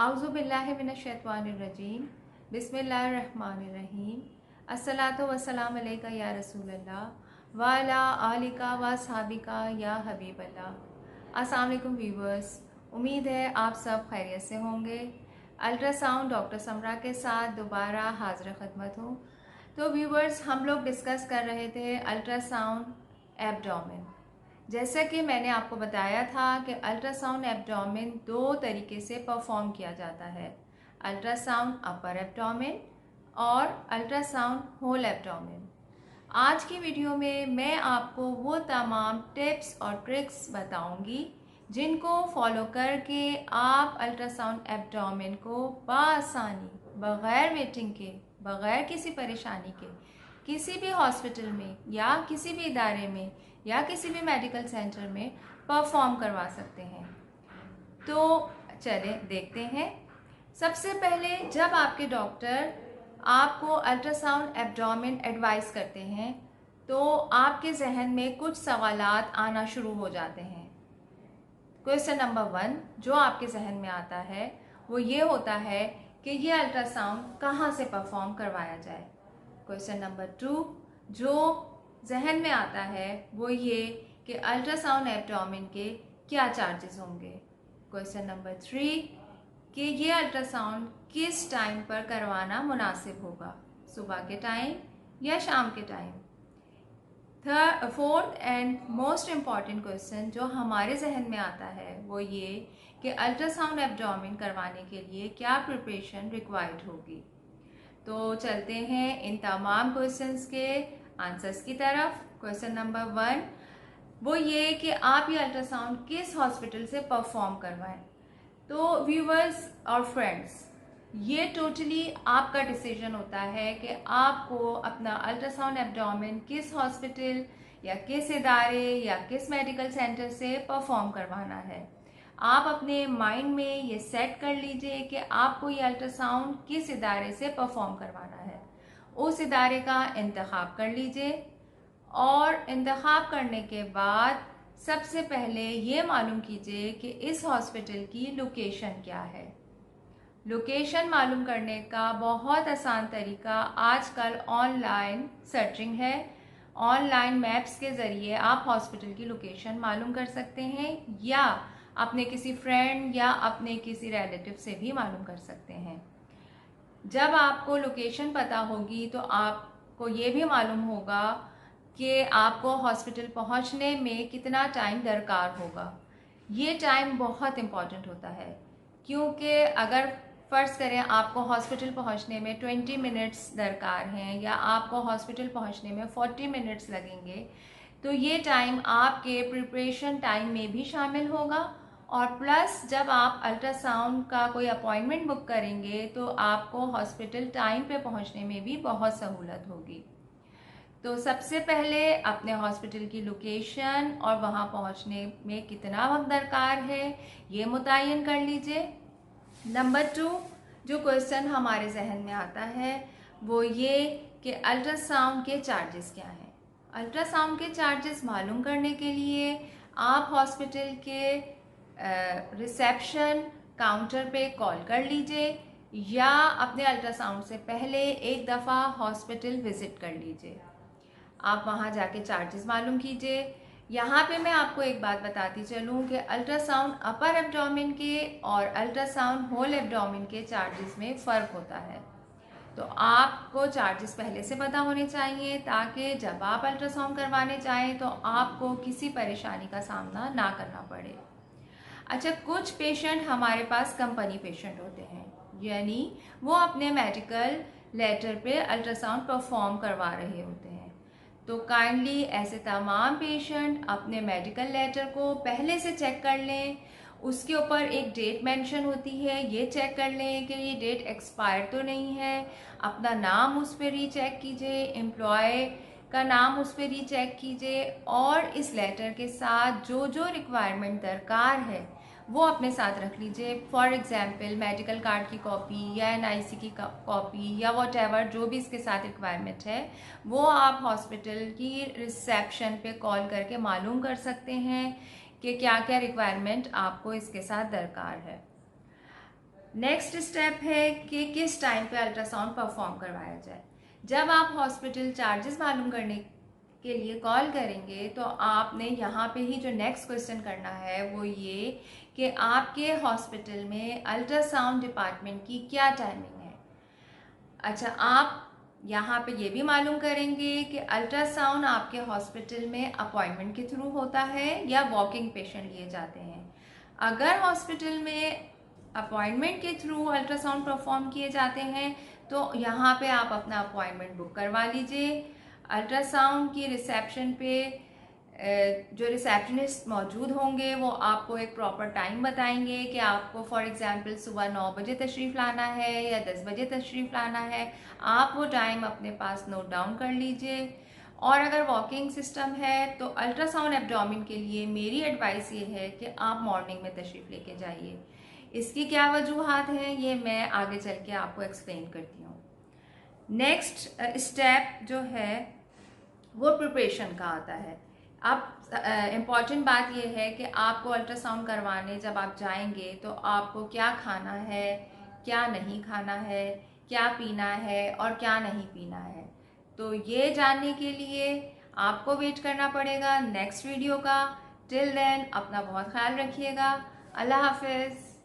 आउज़ुबिल्लाहि मिनश्शैतानिर्रजीम बिस्मिल्लाहिर्रहमानिर्रहीम अस्सलातु वस्सलाम अलैका या रसूलल्लाह व अला आलिका व सहाबिका या हबीबल्लाह। अस्सलाम वालेकुम व्यूवर्स, उम्मीद है आप सब खैरियत से होंगे। अल्ट्रासाउंड डॉक्टर समरा के साथ दोबारा हाजिर खिदमत हूँ। तो व्यूवर्स, हम लोग डिस्कस कर रहे थे अल्ट्रासाउंड एब्डोमेन। जैसा कि मैंने आपको बताया था कि अल्ट्रासाउंड एब्डोमेन दो तरीके से परफॉर्म किया जाता है, अल्ट्रासाउंड अपर एब्डोमेन और अल्ट्रासाउंड होल एब्डोमेन। आज की वीडियो में मैं आपको वो तमाम टिप्स और ट्रिक्स बताऊंगी जिनको फॉलो करके आप अल्ट्रासाउंड एब्डोमेन को बआसानी, बग़ैर वेटिंग के, बग़ैर किसी परेशानी के किसी भी हॉस्पिटल में या किसी भी इदारे में या किसी भी मेडिकल सेंटर में परफॉर्म करवा सकते हैं। तो चले देखते हैं। सबसे पहले जब आपके डॉक्टर आपको अल्ट्रासाउंड एब्डोमेन एडवाइस करते हैं तो आपके जहन में कुछ सवालात आना शुरू हो जाते हैं। क्वेश्चन नंबर 1 जो आपके जहन में आता है वो ये होता है कि ये अल्ट्रासाउंड कहाँ से परफॉर्म करवाया जाए। क्वेश्चन नंबर 2 जो जहन में आता है वो ये कि अल्ट्रासाउंड एब्डोमेन के क्या चार्जेस होंगे। क्वेश्चन नंबर 3 कि ये अल्ट्रासाउंड किस टाइम पर करवाना मुनासिब होगा, सुबह के टाइम या शाम के time. Fourth and most important question जो हमारे जहन में आता है वो ये कि अल्ट्रासाउंड एब्डोमेन करवाने के लिए क्या प्रिपरेशन रिक्वायर्ड होगी। तो चलते हैं इन तमाम क्वेश्चंस के आंसर्स की तरफ। क्वेश्चन नंबर 1 वो ये कि आप ये अल्ट्रासाउंड किस हॉस्पिटल से परफॉर्म करवाएं। तो व्यूवर्स और फ्रेंड्स, ये टोटली आपका डिसीजन होता है कि आपको अपना अल्ट्रासाउंड एब्डोमेन किस हॉस्पिटल या किस इदारे या किस मेडिकल सेंटर से परफॉर्म करवाना है। आप अपने माइंड में ये सेट कर लीजिए कि आपको ये अल्ट्रासाउंड किस इदारे से परफॉर्म करवाना है। उस इदारे का इंतखाब कर लीजिए और इंतखाब करने के बाद सबसे पहले ये मालूम कीजिए कि इस हॉस्पिटल की लोकेशन क्या है। लोकेशन मालूम करने का बहुत आसान तरीका आजकल ऑनलाइन सर्चिंग है। ऑनलाइन मैप्स के ज़रिए आप हॉस्पिटल की लोकेशन मालूम कर सकते हैं या अपने किसी फ्रेंड या अपने किसी रिलेटिव से भी मालूम कर सकते हैं। जब आपको लोकेशन पता होगी तो आपको ये भी मालूम होगा कि आपको हॉस्पिटल पहुंचने में कितना टाइम दरकार होगा। ये टाइम बहुत इम्पॉर्टेंट होता है क्योंकि अगर फ़र्ज़ करें आपको हॉस्पिटल पहुंचने में 20 मिनट्स दरकार हैं या आपको हॉस्पिटल पहुंचने में 40 मिनट्स लगेंगे तो ये टाइम आपके प्रिपरेशन टाइम में भी शामिल होगा और प्लस जब आप अल्ट्रासाउंड का कोई अपॉइंटमेंट बुक करेंगे तो आपको हॉस्पिटल टाइम पे पहुंचने में भी बहुत सहूलत होगी। तो सबसे पहले अपने हॉस्पिटल की लोकेशन और वहाँ पहुँचने में कितना वक्त दरकार है ये मुतय्यन कर लीजिए। नंबर 2 जो क्वेश्चन हमारे जहन में आता है वो ये कि अल्ट्रासाउंड के चार्जेस क्या हैं। अल्ट्रासाउंड के चार्जेस मालूम करने के लिए आप हॉस्पिटल के रिसेप्शन काउंटर पे कॉल कर लीजिए या अपने अल्ट्रासाउंड से पहले एक दफ़ा हॉस्पिटल विज़िट कर लीजिए। आप वहाँ जाके चार्जेस मालूम कीजिए। यहाँ पे मैं आपको एक बात बताती चलूँ कि अल्ट्रासाउंड अपर एब्डोमेन के और अल्ट्रासाउंड होल एब्डोमेन के चार्जेस में फ़र्क होता है। तो आपको चार्जेस पहले से पता होने चाहिए ताकि जब आप अल्ट्रासाउंड करवाने जाएँ तो आपको किसी परेशानी का सामना ना करना पड़े। अच्छा, कुछ पेशेंट हमारे पास कंपनी पेशेंट होते हैं, यानी वो अपने मेडिकल लेटर पे अल्ट्रासाउंड परफॉर्म करवा रहे होते हैं। तो काइंडली ऐसे तमाम पेशेंट अपने मेडिकल लेटर को पहले से चेक कर लें। उसके ऊपर एक डेट मेंशन होती है, ये चेक कर लें कि ये डेट एक्सपायर तो नहीं है। अपना नाम उस पर रीचेक कीजिए, एम्प्लॉय का नाम उस पर रीचेक कीजिए और इस लेटर के साथ जो जो रिक्वायरमेंट दरकार है वो अपने साथ रख लीजिए। फॉर एग्जांपल मेडिकल कार्ड की कॉपी या एनआईसी की कॉपी या वॉटेवर जो भी इसके साथ रिक्वायरमेंट है वो आप हॉस्पिटल की रिसेप्शन पे कॉल करके मालूम कर सकते हैं कि क्या क्या रिक्वायरमेंट आपको इसके साथ दरकार है। नेक्स्ट स्टेप है कि किस टाइम पे अल्ट्रासाउंड परफॉर्म करवाया जाए। जब आप हॉस्पिटल चार्जेस मालूम करने के लिए कॉल करेंगे तो आपने यहाँ पे ही जो नेक्स्ट क्वेश्चन करना है वो ये कि आपके हॉस्पिटल में अल्ट्रासाउंड डिपार्टमेंट की क्या टाइमिंग है। अच्छा, आप यहाँ पे ये भी मालूम करेंगे कि अल्ट्रासाउंड आपके हॉस्पिटल में अपॉइंटमेंट के थ्रू होता है या वॉकिंग पेशेंट लिए जाते हैं। अगर हॉस्पिटल में अपॉइंटमेंट के थ्रू अल्ट्रासाउंड परफॉर्म किए जाते हैं तो यहाँ पे आप अपना अपॉइंटमेंट बुक करवा लीजिए। अल्ट्रासाउंड की रिसेप्शन पे जो रिसेप्शनिस्ट मौजूद होंगे वो आपको एक प्रॉपर टाइम बताएंगे कि आपको फॉर एग्जांपल सुबह 9 बजे तशरीफ़ लाना है या 10 बजे तशरीफ़ लाना है। आप वो टाइम अपने पास नोट डाउन कर लीजिए। और अगर वॉकिंग सिस्टम है तो अल्ट्रासाउंड एब्डोमेन के लिए मेरी एडवाइस ये है कि आप मॉर्निंग में तशरीफ़ लेके जाइए। इसकी क्या वजूहात हैं ये मैं आगे चल के आपको एक्सप्लेन करती हूँ। नेक्स्ट स्टेप जो है वो प्रिपरेशन का आता है। अब इम्पॉर्टेंट बात यह है कि आपको अल्ट्रासाउंड करवाने जब आप जाएंगे तो आपको क्या खाना है, क्या नहीं खाना है, क्या पीना है और क्या नहीं पीना है। तो ये जानने के लिए आपको वेट करना पड़ेगा नेक्स्ट वीडियो का। टिल देन अपना बहुत ख्याल रखिएगा। अल्लाह हाफिज़।